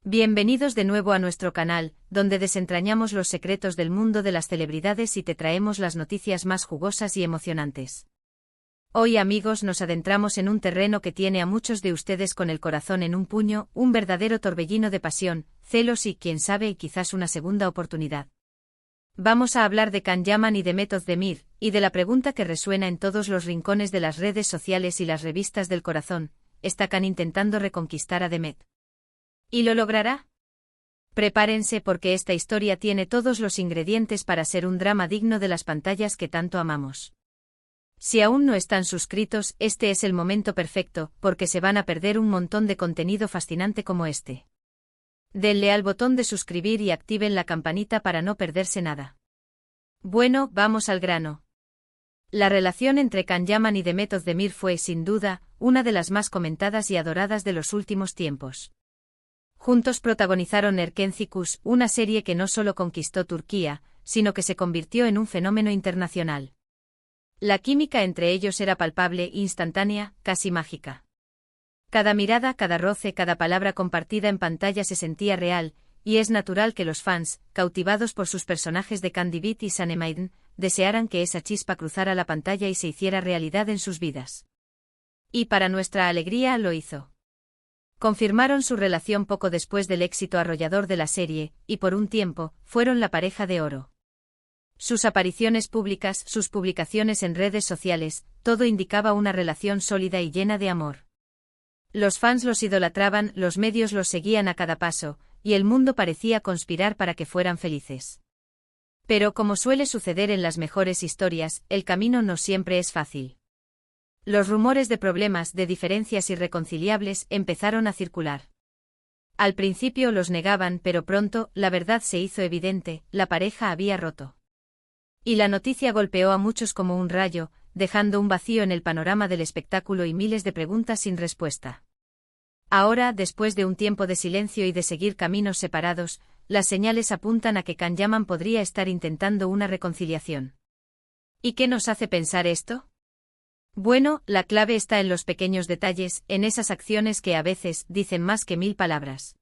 Bienvenidos de nuevo a nuestro canal, donde desentrañamos los secretos del mundo de las celebridades y te traemos las noticias más jugosas y emocionantes. Hoy, amigos, nos adentramos en un terreno que tiene a muchos de ustedes con el corazón en un puño, un verdadero torbellino de pasión, celos y, quién sabe, y quizás una segunda oportunidad. Vamos a hablar de Can Yaman y Demet Özdemir, y de la pregunta que resuena en todos los rincones de las redes sociales y las revistas del corazón: ¿está Can intentando reconquistar a Demet? ¿Y lo logrará? Prepárense, porque esta historia tiene todos los ingredientes para ser un drama digno de las pantallas que tanto amamos. Si aún no están suscritos, este es el momento perfecto, porque se van a perder un montón de contenido fascinante como este. Denle al botón de suscribir y activen la campanita para no perderse nada. Bueno, vamos al grano. La relación entre Can Yaman y Demet Özdemir fue, sin duda, una de las más comentadas y adoradas de los últimos tiempos. Juntos protagonizaron Erkenci Kuş, una serie que no solo conquistó Turquía, sino que se convirtió en un fenómeno internacional. La química entre ellos era palpable, instantánea, casi mágica. Cada mirada, cada roce, cada palabra compartida en pantalla se sentía real, y es natural que los fans, cautivados por sus personajes de Can Divit y Sanem, desearan que esa chispa cruzara la pantalla y se hiciera realidad en sus vidas. Y para nuestra alegría lo hizo. Confirmaron su relación poco después del éxito arrollador de la serie, y por un tiempo, fueron la pareja de oro. Sus apariciones públicas, sus publicaciones en redes sociales, todo indicaba una relación sólida y llena de amor. Los fans los idolatraban, los medios los seguían a cada paso, y el mundo parecía conspirar para que fueran felices. Pero, como suele suceder en las mejores historias, el camino no siempre es fácil. Los rumores de problemas, de diferencias irreconciliables, empezaron a circular. Al principio los negaban, pero pronto, la verdad se hizo evidente: la pareja había roto. Y la noticia golpeó a muchos como un rayo, dejando un vacío en el panorama del espectáculo y miles de preguntas sin respuesta. Ahora, después de un tiempo de silencio y de seguir caminos separados, las señales apuntan a que Can Yaman podría estar intentando una reconciliación. ¿Y qué nos hace pensar esto? Bueno, la clave está en los pequeños detalles, en esas acciones que a veces dicen más que 1000 palabras.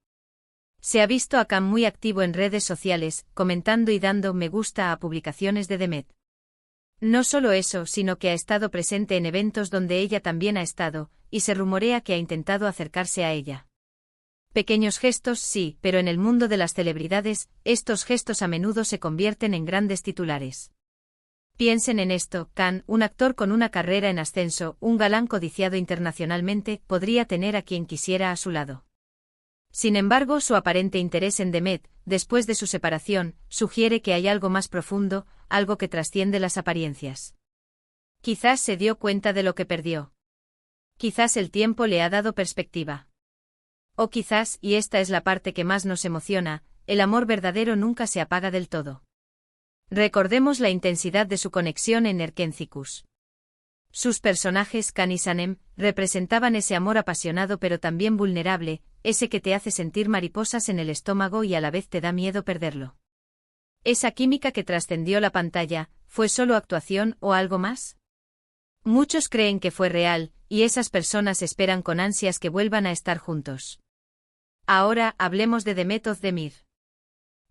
Se ha visto a Can muy activo en redes sociales, comentando y dando me gusta a publicaciones de Demet. No solo eso, sino que ha estado presente en eventos donde ella también ha estado, y se rumorea que ha intentado acercarse a ella. Pequeños gestos, sí, pero en el mundo de las celebridades, estos gestos a menudo se convierten en grandes titulares. Piensen en esto: Can, un actor con una carrera en ascenso, un galán codiciado internacionalmente, podría tener a quien quisiera a su lado. Sin embargo, su aparente interés en Demet, después de su separación, sugiere que hay algo más profundo, algo que trasciende las apariencias. Quizás se dio cuenta de lo que perdió. Quizás el tiempo le ha dado perspectiva. O quizás, y esta es la parte que más nos emociona, el amor verdadero nunca se apaga del todo. Recordemos la intensidad de su conexión en Erkenci Kuş. Sus personajes, Can y Sanem, representaban ese amor apasionado pero también vulnerable, ese que te hace sentir mariposas en el estómago y a la vez te da miedo perderlo. Esa química que trascendió la pantalla, ¿fue solo actuación o algo más? Muchos creen que fue real, y esas personas esperan con ansias que vuelvan a estar juntos. Ahora, hablemos de Demet Özdemir.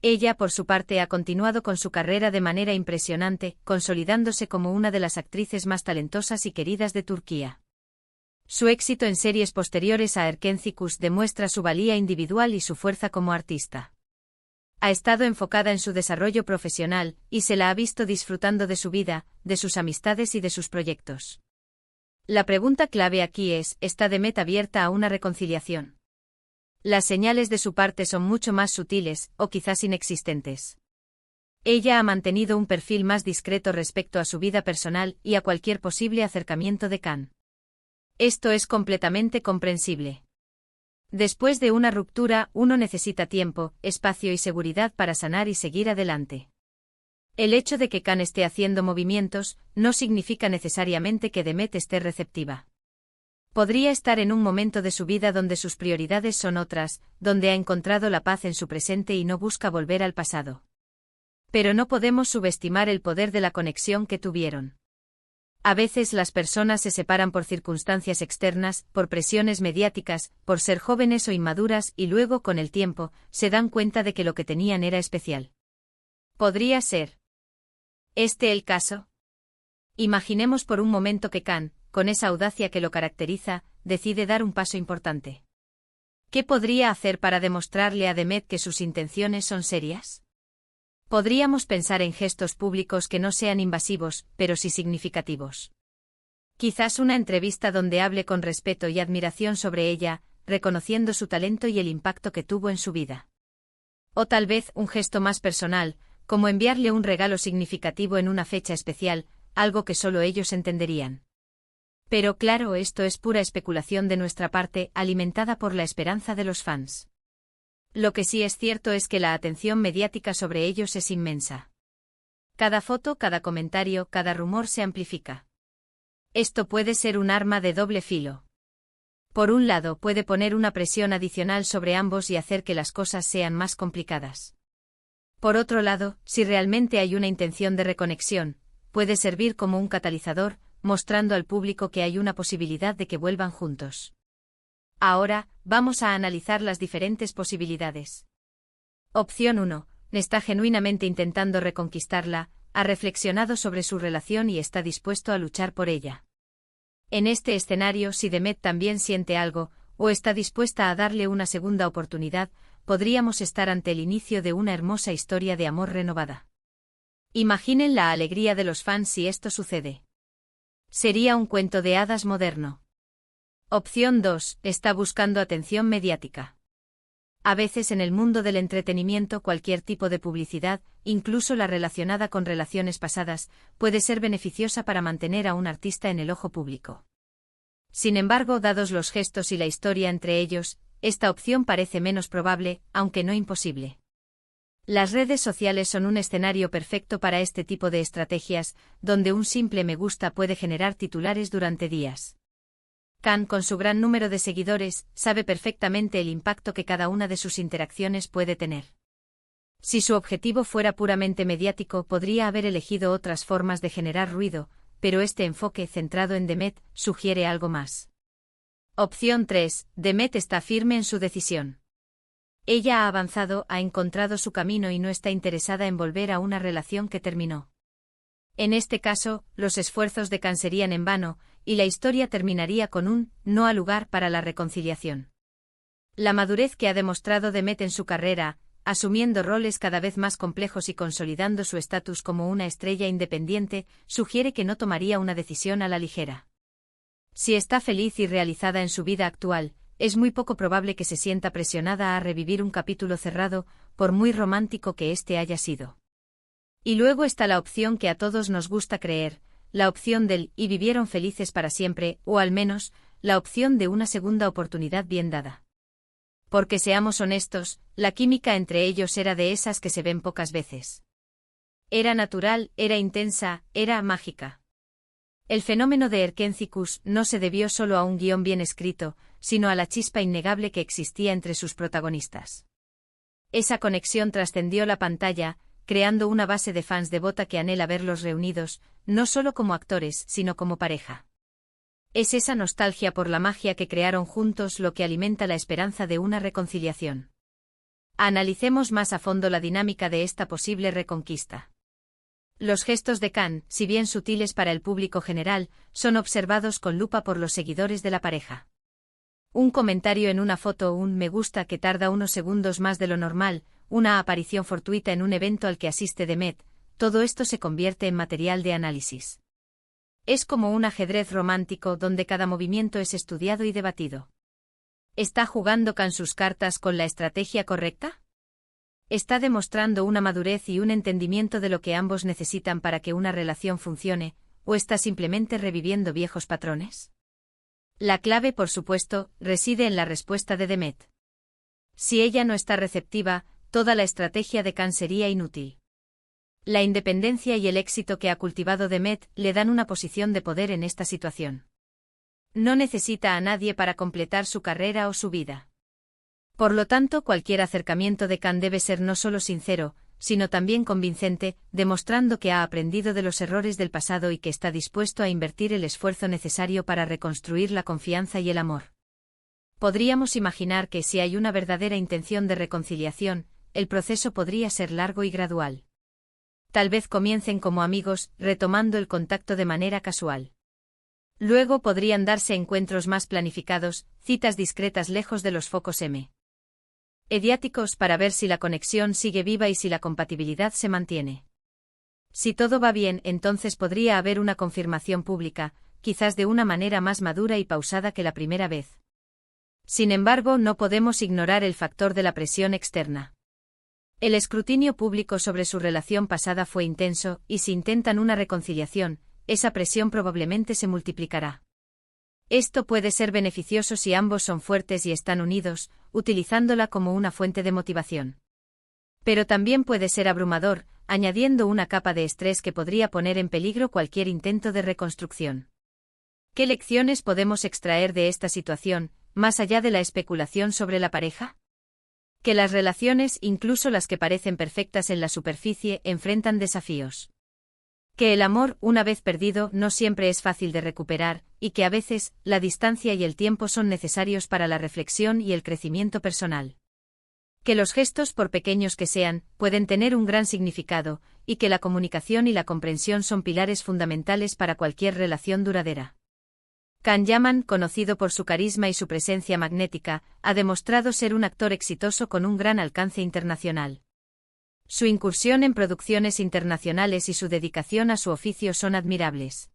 Ella, por su parte, ha continuado con su carrera de manera impresionante, consolidándose como una de las actrices más talentosas y queridas de Turquía. Su éxito en series posteriores a Erkenci Kuş demuestra su valía individual y su fuerza como artista. Ha estado enfocada en su desarrollo profesional, y se la ha visto disfrutando de su vida, de sus amistades y de sus proyectos. La pregunta clave aquí es: ¿está Demet abierta a una reconciliación? Las señales de su parte son mucho más sutiles, o quizás inexistentes. Ella ha mantenido un perfil más discreto respecto a su vida personal y a cualquier posible acercamiento de Can. Esto es completamente comprensible. Después de una ruptura, uno necesita tiempo, espacio y seguridad para sanar y seguir adelante. El hecho de que Can esté haciendo movimientos no significa necesariamente que Demet esté receptiva. Podría estar en un momento de su vida donde sus prioridades son otras, donde ha encontrado la paz en su presente y no busca volver al pasado. Pero no podemos subestimar el poder de la conexión que tuvieron. A veces las personas se separan por circunstancias externas, por presiones mediáticas, por ser jóvenes o inmaduras y luego, con el tiempo, se dan cuenta de que lo que tenían era especial. ¿Podría ser este el caso? Imaginemos por un momento que Khan, con esa audacia que lo caracteriza, decide dar un paso importante. ¿Qué podría hacer para demostrarle a Demet que sus intenciones son serias? Podríamos pensar en gestos públicos que no sean invasivos, pero sí significativos. Quizás una entrevista donde hable con respeto y admiración sobre ella, reconociendo su talento y el impacto que tuvo en su vida. O tal vez un gesto más personal, como enviarle un regalo significativo en una fecha especial, algo que solo ellos entenderían. Pero claro, esto es pura especulación de nuestra parte, alimentada por la esperanza de los fans. Lo que sí es cierto es que la atención mediática sobre ellos es inmensa. Cada foto, cada comentario, cada rumor se amplifica. Esto puede ser un arma de doble filo. Por un lado, puede poner una presión adicional sobre ambos y hacer que las cosas sean más complicadas. Por otro lado, si realmente hay una intención de reconexión, puede servir como un catalizador, mostrando al público que hay una posibilidad de que vuelvan juntos. Ahora, vamos a analizar las diferentes posibilidades. Opción 1. Está genuinamente intentando reconquistarla, ha reflexionado sobre su relación y está dispuesto a luchar por ella. En este escenario, si Demet también siente algo, o está dispuesta a darle una segunda oportunidad, podríamos estar ante el inicio de una hermosa historia de amor renovada. Imaginen la alegría de los fans si esto sucede. Sería un cuento de hadas moderno. Opción 2. Está buscando atención mediática. A veces en el mundo del entretenimiento cualquier tipo de publicidad, incluso la relacionada con relaciones pasadas, puede ser beneficiosa para mantener a un artista en el ojo público. Sin embargo, dados los gestos y la historia entre ellos, esta opción parece menos probable, aunque no imposible. Las redes sociales son un escenario perfecto para este tipo de estrategias, donde un simple me gusta puede generar titulares durante días. Khan, con su gran número de seguidores, sabe perfectamente el impacto que cada una de sus interacciones puede tener. Si su objetivo fuera puramente mediático, podría haber elegido otras formas de generar ruido, pero este enfoque centrado en Demet sugiere algo más. Opción 3. Demet está firme en su decisión. Ella ha avanzado, ha encontrado su camino y no está interesada en volver a una relación que terminó. En este caso, los esfuerzos de Khan serían en vano, y la historia terminaría con un no al lugar para la reconciliación. La madurez que ha demostrado Demet en su carrera, asumiendo roles cada vez más complejos y consolidando su estatus como una estrella independiente, sugiere que no tomaría una decisión a la ligera. Si está feliz y realizada en su vida actual, es muy poco probable que se sienta presionada a revivir un capítulo cerrado, por muy romántico que éste haya sido. Y luego está la opción que a todos nos gusta creer, la opción del y vivieron felices para siempre, o al menos, la opción de una segunda oportunidad bien dada. Porque seamos honestos, la química entre ellos era de esas que se ven pocas veces. Era natural, era intensa, era mágica. El fenómeno de Erkentzicus no se debió solo a un guión bien escrito, sino a la chispa innegable que existía entre sus protagonistas. Esa conexión trascendió la pantalla, creando una base de fans devota que anhela verlos reunidos, no solo como actores, sino como pareja. Es esa nostalgia por la magia que crearon juntos lo que alimenta la esperanza de una reconciliación. Analicemos más a fondo la dinámica de esta posible reconquista. Los gestos de Khan, si bien sutiles para el público general, son observados con lupa por los seguidores de la pareja. Un comentario en una foto o un me gusta que tarda unos segundos más de lo normal, una aparición fortuita en un evento al que asiste Demet, todo esto se convierte en material de análisis. Es como un ajedrez romántico donde cada movimiento es estudiado y debatido. ¿Está jugando Khan sus cartas con la estrategia correcta? ¿Está demostrando una madurez y un entendimiento de lo que ambos necesitan para que una relación funcione, o está simplemente reviviendo viejos patrones? La clave, por supuesto, reside en la respuesta de Demet. Si ella no está receptiva, toda la estrategia de Khan sería inútil. La independencia y el éxito que ha cultivado Demet le dan una posición de poder en esta situación. No necesita a nadie para completar su carrera o su vida. Por lo tanto, cualquier acercamiento de Khan debe ser no solo sincero, sino también convincente, demostrando que ha aprendido de los errores del pasado y que está dispuesto a invertir el esfuerzo necesario para reconstruir la confianza y el amor. Podríamos imaginar que si hay una verdadera intención de reconciliación, el proceso podría ser largo y gradual. Tal vez comiencen como amigos, retomando el contacto de manera casual. Luego podrían darse encuentros más planificados, citas discretas lejos de los focos mediáticos para ver si la conexión sigue viva y si la compatibilidad se mantiene. Si todo va bien, entonces podría haber una confirmación pública, quizás de una manera más madura y pausada que la primera vez. Sin embargo, no podemos ignorar el factor de la presión externa. El escrutinio público sobre su relación pasada fue intenso, y si intentan una reconciliación, esa presión probablemente se multiplicará. Esto puede ser beneficioso si ambos son fuertes y están unidos, utilizándola como una fuente de motivación. Pero también puede ser abrumador, añadiendo una capa de estrés que podría poner en peligro cualquier intento de reconstrucción. ¿Qué lecciones podemos extraer de esta situación, más allá de la especulación sobre la pareja? Que las relaciones, incluso las que parecen perfectas en la superficie, enfrentan desafíos. Que el amor, una vez perdido, no siempre es fácil de recuperar, y que a veces, la distancia y el tiempo son necesarios para la reflexión y el crecimiento personal. Que los gestos, por pequeños que sean, pueden tener un gran significado, y que la comunicación y la comprensión son pilares fundamentales para cualquier relación duradera. Can Yaman, conocido por su carisma y su presencia magnética, ha demostrado ser un actor exitoso con un gran alcance internacional. Su incursión en producciones internacionales y su dedicación a su oficio son admirables.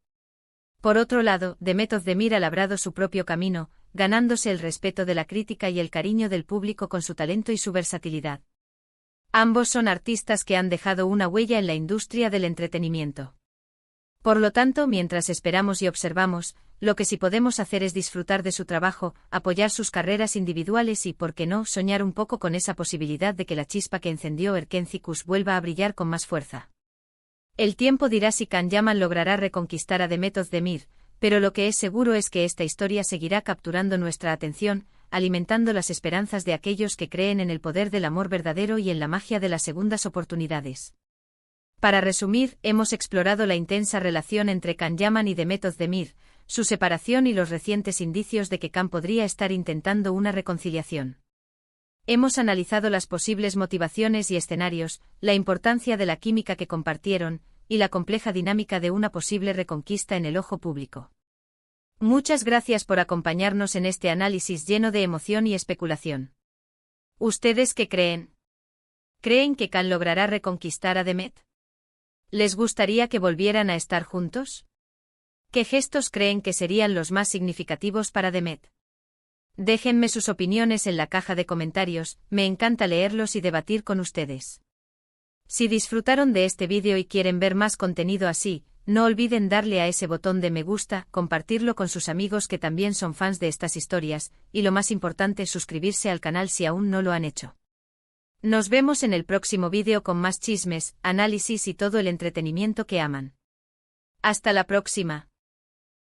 Por otro lado, Demet Özdemir ha labrado su propio camino, ganándose el respeto de la crítica y el cariño del público con su talento y su versatilidad. Ambos son artistas que han dejado una huella en la industria del entretenimiento. Por lo tanto, mientras esperamos y observamos, lo que sí podemos hacer es disfrutar de su trabajo, apoyar sus carreras individuales y, por qué no, soñar un poco con esa posibilidad de que la chispa que encendió Erken Cikus vuelva a brillar con más fuerza. El tiempo dirá si Can Yaman logrará reconquistar a Demet Özdemir, pero lo que es seguro es que esta historia seguirá capturando nuestra atención, alimentando las esperanzas de aquellos que creen en el poder del amor verdadero y en la magia de las segundas oportunidades. Para resumir, hemos explorado la intensa relación entre Can Yaman y Demet Özdemir, su separación y los recientes indicios de que Can podría estar intentando una reconciliación. Hemos analizado las posibles motivaciones y escenarios, la importancia de la química que compartieron, y la compleja dinámica de una posible reconquista en el ojo público. Muchas gracias por acompañarnos en este análisis lleno de emoción y especulación. ¿Ustedes qué creen? ¿Creen que Can logrará reconquistar a Demet? ¿Les gustaría que volvieran a estar juntos? ¿Qué gestos creen que serían los más significativos para Demet? Déjenme sus opiniones en la caja de comentarios, me encanta leerlos y debatir con ustedes. Si disfrutaron de este vídeo y quieren ver más contenido así, no olviden darle a ese botón de me gusta, compartirlo con sus amigos que también son fans de estas historias, y lo más importante, suscribirse al canal si aún no lo han hecho. Nos vemos en el próximo vídeo con más chismes, análisis y todo el entretenimiento que aman. Hasta la próxima.